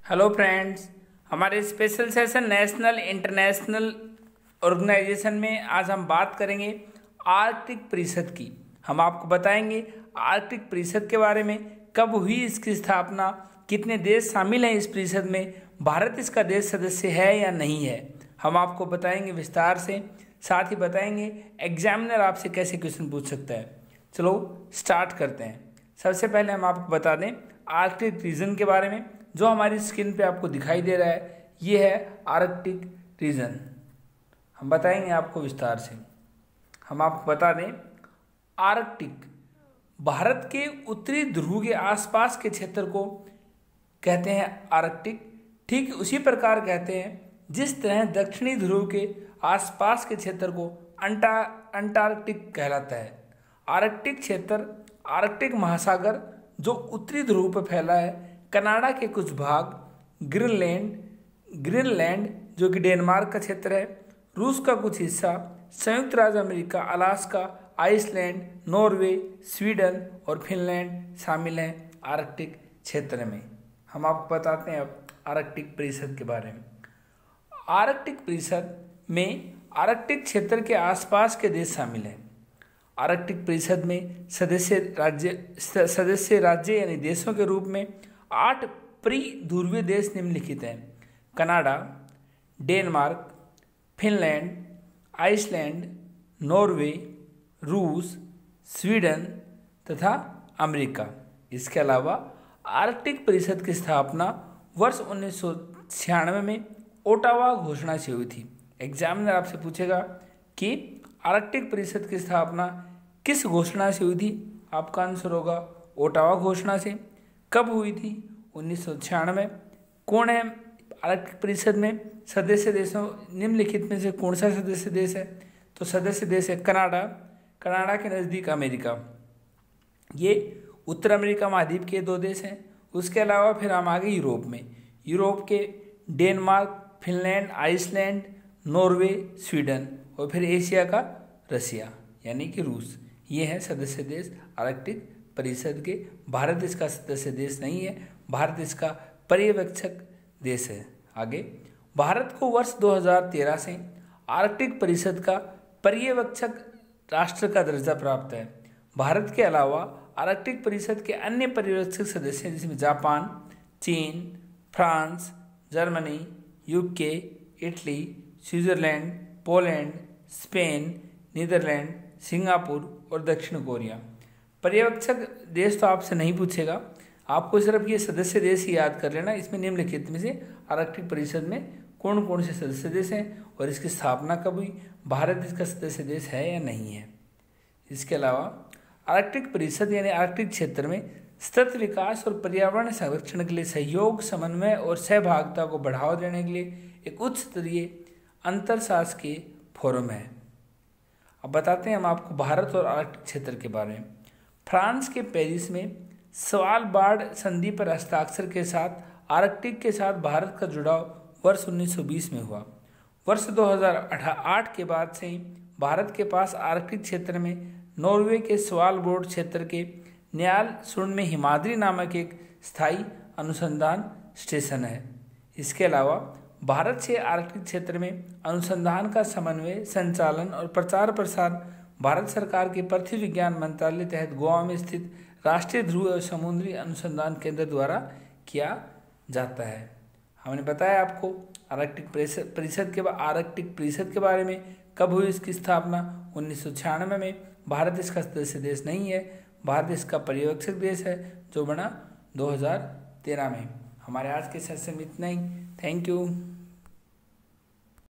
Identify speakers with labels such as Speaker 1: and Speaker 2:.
Speaker 1: Hello friends, हमारे special session national international organisation में आज हम बात करेंगे आर्कटिक परिषद की। हम आपको बताएंगे आर्कटिक परिषद के बारे में, कब हुई इसकी स्थापना, कितने देश शामिल हैं इस परिषद में, भारत इसका देश सदस्य है या नहीं है। हम आपको बताएंगे विस्तार से, साथ ही बताएंगे एग्जामिनर आपसे कैसे क्वेश्चन पूछ सकता है। चलो स्टार्ट करते हैं। सबसे पहले हम आपको बता दें आर्कटिक रीजन के बारे में। जो हमारी स्क्रीन पे आपको दिखाई दे रहा है ये है आर्कटिक रीजन। हम बताएंगे आपको विस्तार से। हम आपको बता दें आर्कटिक भारत के उत्तरी ध्रुव के आसपास के क्षेत्र को कहते हैं आर्कटिक। ठीक उसी प्रकार कहते हैं जिस तरह दक्षिणी ध्रुव के आसपास के क्षेत्र को अंटार्कटिक कहलाता है। आर्कटिक क्षेत्र आर्कटिक महासागर जो उत्तरी ध्रुव पर फैला है, कनाडा के कुछ भाग, ग्रीनलैंड जो कि डेनमार्क का क्षेत्र है, रूस का कुछ हिस्सा, संयुक्त राज्य America, Alaska, Iceland, Norway, Sweden और फिनलैंड शामिल हैं आर्कटिक क्षेत्र में। हम आपको बताते हैं अब आर्कटिक परिषद के बारे में। आर्कटिक परिषद में आर्कटिक क्षेत्र के आसपास के देश शामिल हैं। आर्कटिक परिषद में सदस्य राज्य यानी देशों के रूप में 8 ध्रुवीय देश निम्नलिखित हैं: Canada, Denmark, Finland, Iceland, Norway, रूस, स्वीडन तथा अमेरिका। इसके अलावा आर्कटिक परिषद की स्थापना वर्ष 1996 में ओटावा घोषणा से हुई थी। एग्जामिनर आपसे पूछेगा कि आर्कटिक परिषद की स्थापना किस घोषणा से हुई थी। आपका आंसर होगा ओटावा घोषणा से। कब हुई थी? 1996। कौन है आर्कटिक परिषद में सदस्य देशों निम्नलिखित में से कौन सा सदस्य देश है? तो सदस्य देश है कनाडा। कनाडा के नज़दीक अमेरिका। ये उत्तर अमेरिका महाद्वीप के 2 देश हैं। उसके अलावा फिर हम आ गए यूरोप में। यूरोप के Denmark, Finland, Iceland, Norway, Sweden और फिर एशिया का रसिया यानी कि रूस। ये हैं सदस्य देश आर्कटिक परिषद के। भारत इसका सदस्य देश नहीं है, भारत इसका पर्यवेक्षक देश है। आगे, भारत को वर्ष 2013 से आर्कटिक परिषद का पर्यवेक्षक राष्ट्र का दर्जा प्राप्त है। भारत के अलावा आर्कटिक परिषद के अन्य पर्यवेक्षक सदस्य जिसमें जापान, चीन, France, Germany, UK, Italy, Switzerland, Poland, Spain, Netherlands, Singapore और दक्षिण कोरिया। पर्यवेक्षक देश तो आपसे नहीं पूछेगा, आपको सिर्फ ये सदस्य देश ही याद कर लेना। इसमें निम्नलिखित में से आर्कटिक परिषद में कौन कौन से सदस्य देश हैं और इसकी स्थापना कब हुई, भारत इसका सदस्य देश है या नहीं है। इसके अलावा आर्कटिक परिषद यानी आर्कटिक क्षेत्र में सतत विकास और पर्यावरण संरक्षण के लिए सहयोग, समन्वय और सहभागिता को बढ़ावा देने के लिए एक उच्च स्तरीय अंतरशासकीय फोरम है। अब बताते हैं हम आपको भारत और आर्कटिक क्षेत्र के बारे में। फ्रांस के पेरिस में स्वालबार्ड संधि पर हस्ताक्षर के साथ आर्कटिक के साथ भारत का जुड़ाव वर्ष 1920 में हुआ। वर्ष 2008 के बाद से ही भारत के पास आर्कटिक क्षेत्र में नॉर्वे के स्वालबार्ड क्षेत्र के न्याल सुंड में हिमाद्री नामक एक स्थायी अनुसंधान स्टेशन है। इसके अलावा भारत से आर्कटिक क्षेत्र में अनुसंधान का समन्वय, संचालन और प्रचार प्रसार भारत सरकार के पृथ्वी विज्ञान मंत्रालय तहत गोवा में स्थित राष्ट्रीय ध्रुव और समुद्री अनुसंधान केंद्र द्वारा किया जाता है। हमने बताया आपको आर्कटिक परिषद के बारे में। कब हुई इसकी स्थापना? 1996 में। भारत इसका सदस्य देश नहीं है, भारत इसका पर्यवेक्षक देश है जो बना 2013 में। हमारे आज के सेशन में इतना ही। Thank you.